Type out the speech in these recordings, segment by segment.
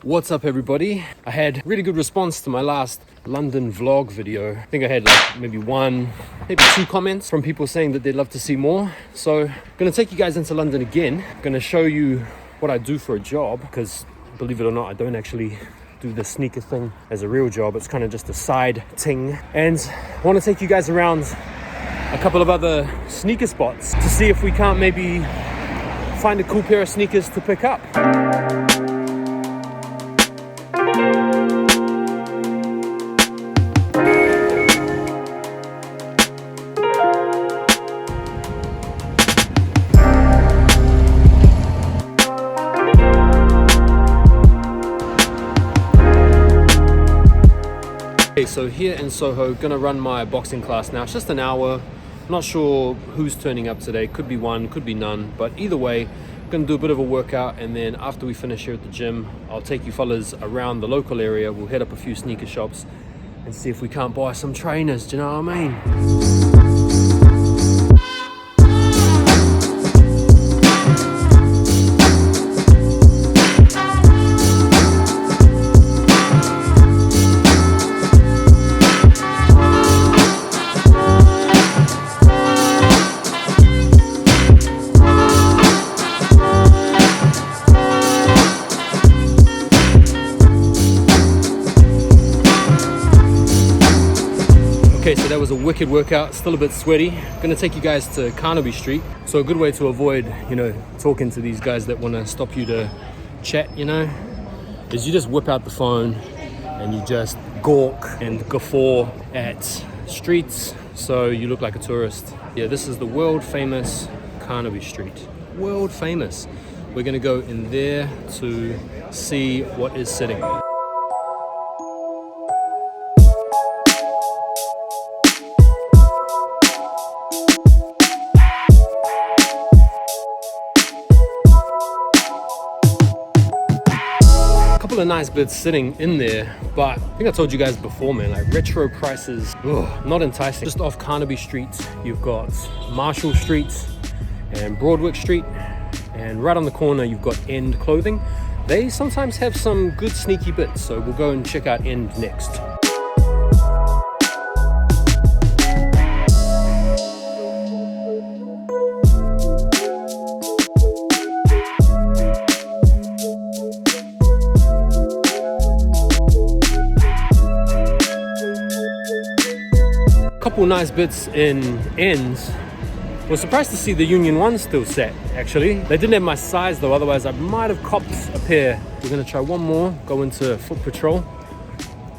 What's up everybody? I had really good response to my last London vlog video. I think I had like maybe two comments from people saying that they'd love to see more. So I'm gonna take you guys into London again. I'm gonna show you what I do for a job, because believe it or not, I don't actually do the sneaker thing as a real job. It's kind of just a side ting. And I want to take you guys around a couple of other sneaker spots to see if we can't maybe find a cool pair of sneakers to pick up. Okay, so here in Soho, gonna run my boxing class now. It's just an hour. I'm not sure who's turning up today. Could be one, could be none. But either way, I'm gonna do a bit of a workout, and then after we finish here at the gym, I'll take you fellas around the local area. We'll hit up a few sneaker shops and see if we can't buy some trainers. Do you know what I mean? Okay, so that was a wicked workout, still a bit sweaty. Gonna take you guys to Carnaby Street. So a good way to avoid, talking to these guys that wanna stop you to chat, is you just whip out the phone and you just gawk and guffaw at streets so you look like a tourist. Yeah, this is the world famous Carnaby Street. World famous. We're gonna go in there to see what is sitting. Couple of nice bits sitting in there, but I think I told you guys before, man, like retro prices, not enticing. Just off Carnaby Street, you've got Marshall Street and Broadwick Street, and right on the corner you've got End Clothing. They sometimes have some good sneaky bits, so we'll go and check out End next. Couple nice bits in Ends. Was surprised to see the Union 1 still set, actually. They didn't have my size though, otherwise I might have copped a pair. We're gonna try one more, go into Foot Patrol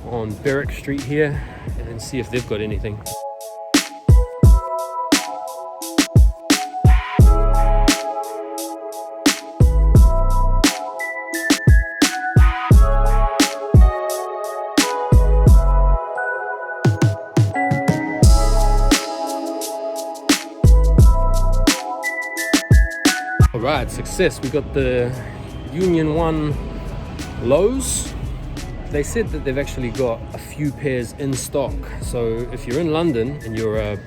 on Berwick Street here, and then see if they've got anything. Alright, success. We got the Union 1 lows. They said that they've actually got a few pairs in stock. So if you're in London and you're a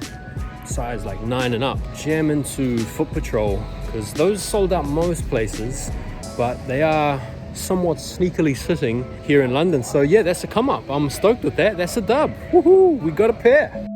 size like 9 and up, jam into Foot Patrol, because those sold out most places, but they are somewhat sneakily sitting here in London. So yeah, that's a come up. I'm stoked with that. That's a dub. Woohoo, we got a pair.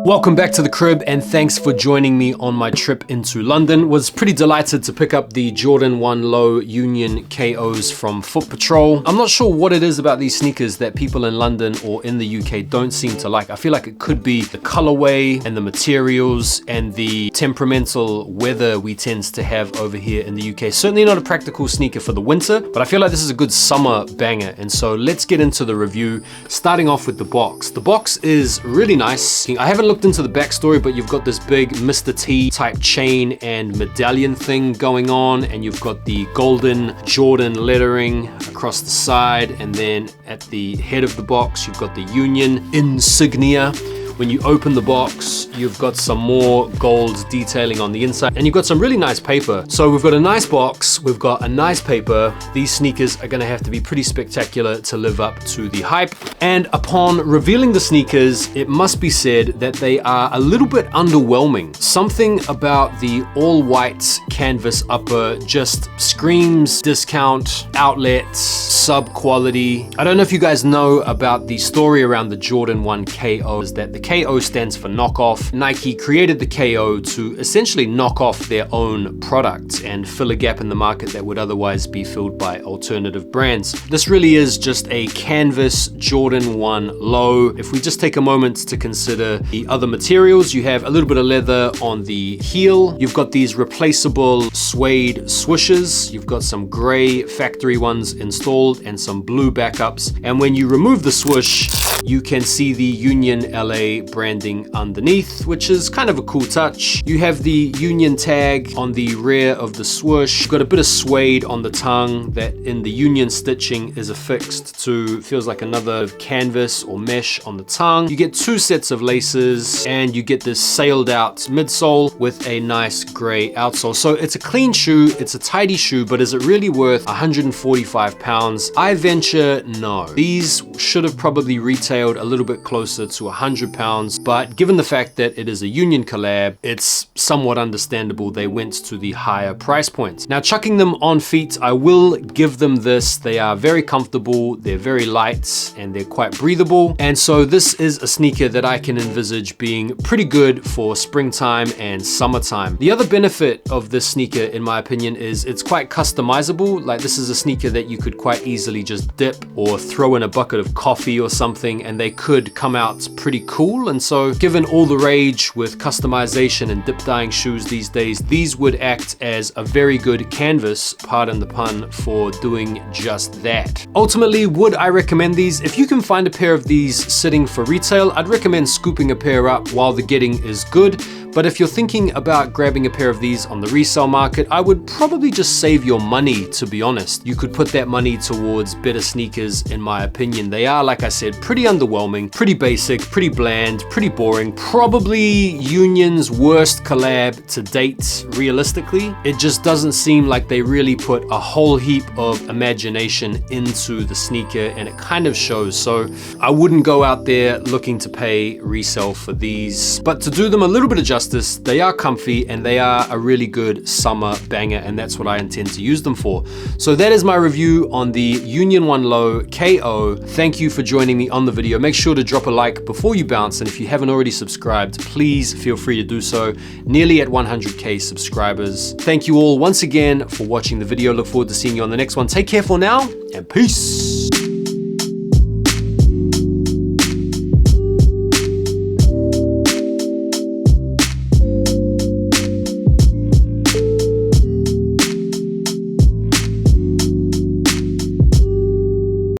Welcome back to the crib, and thanks for joining me on my trip into London. Was pretty delighted to pick up the Jordan 1 Low Union KOs from Foot Patrol. I'm not sure what it is about these sneakers that people in London or in the UK don't seem to like. I feel like it could be the colorway and the materials and the temperamental weather we tend to have over here in the UK. Certainly not a practical sneaker for the winter, but I feel like this is a good summer banger. And so let's get into the review, starting off with the box. The box is really nice. I haven't looked into the backstory, but you've got this big Mr. T type chain and medallion thing going on, and you've got the golden Jordan lettering across the side, and then at the head of the box you've got the Union insignia When you open the box, you've got some more gold detailing on the inside, and you've got some really nice paper. So we've got a nice box, we've got a nice paper. These sneakers are gonna have to be pretty spectacular to live up to the hype. And upon revealing the sneakers, it must be said that they are a little bit underwhelming. Something about the all white canvas upper just screams discount, outlet, sub quality. I don't know if you guys know about the story around the Jordan 1 KO, is that the KO stands for knockoff. Nike created the KO to essentially knock off their own product and fill a gap in the market that would otherwise be filled by alternative brands. This really is just a canvas Jordan 1 low. If we just take a moment to consider the other materials, you have a little bit of leather on the heel. You've got these replaceable suede swooshes. You've got some gray factory ones installed and some blue backups. And when you remove the swoosh, you can see the Union LA branding underneath, which is kind of a cool touch. You have the Union tag on the rear of the swoosh. You've got a bit of suede on the tongue that in the Union stitching is affixed to, feels like another canvas or mesh on the tongue. You get 2 sets of laces and you get this sailed out midsole with a nice gray outsole. So it's a clean shoe, it's a tidy shoe, but is it really worth 145 pounds? I venture no. These should have probably retailed a little bit closer to 100 pounds, but given the fact that it is a Union collab, it's somewhat understandable they went to the higher price point. Now, chucking them on feet, I will give them this. They are very comfortable, they're very light, and they're quite breathable. And so this is a sneaker that I can envisage being pretty good for springtime and summertime. The other benefit of this sneaker, in my opinion, is it's quite customizable. Like, this is a sneaker that you could quite easily just dip or throw in a bucket of coffee or something, and they could come out pretty cool. And so given all the rage with customization and dip dyeing shoes these days, these would act as a very good canvas, pardon the pun, for doing just that. Ultimately, would I recommend these? If you can find a pair of these sitting for retail, I'd recommend scooping a pair up while the getting is good. But if you're thinking about grabbing a pair of these on the resale market, I would probably just save your money, to be honest. You could put that money towards better sneakers, in my opinion. They are, like I said, pretty underwhelming, pretty basic, pretty bland, pretty boring. Probably Union's worst collab to date, realistically. It just doesn't seem like they really put a whole heap of imagination into the sneaker, and it kind of shows. So I wouldn't go out there looking to pay resale for these. But to do them a little bit of justice, they are comfy and they are a really good summer banger, and that's what I intend to use them for. So that is my review on the Union 1 Low KO. Thank you for joining me on the video. Make sure to drop a like before you bounce, and if you haven't already subscribed, please feel free to do so. Nearly at 100k subscribers. Thank you all once again for watching the video. Look forward to seeing you on the next one. Take care for now, and peace.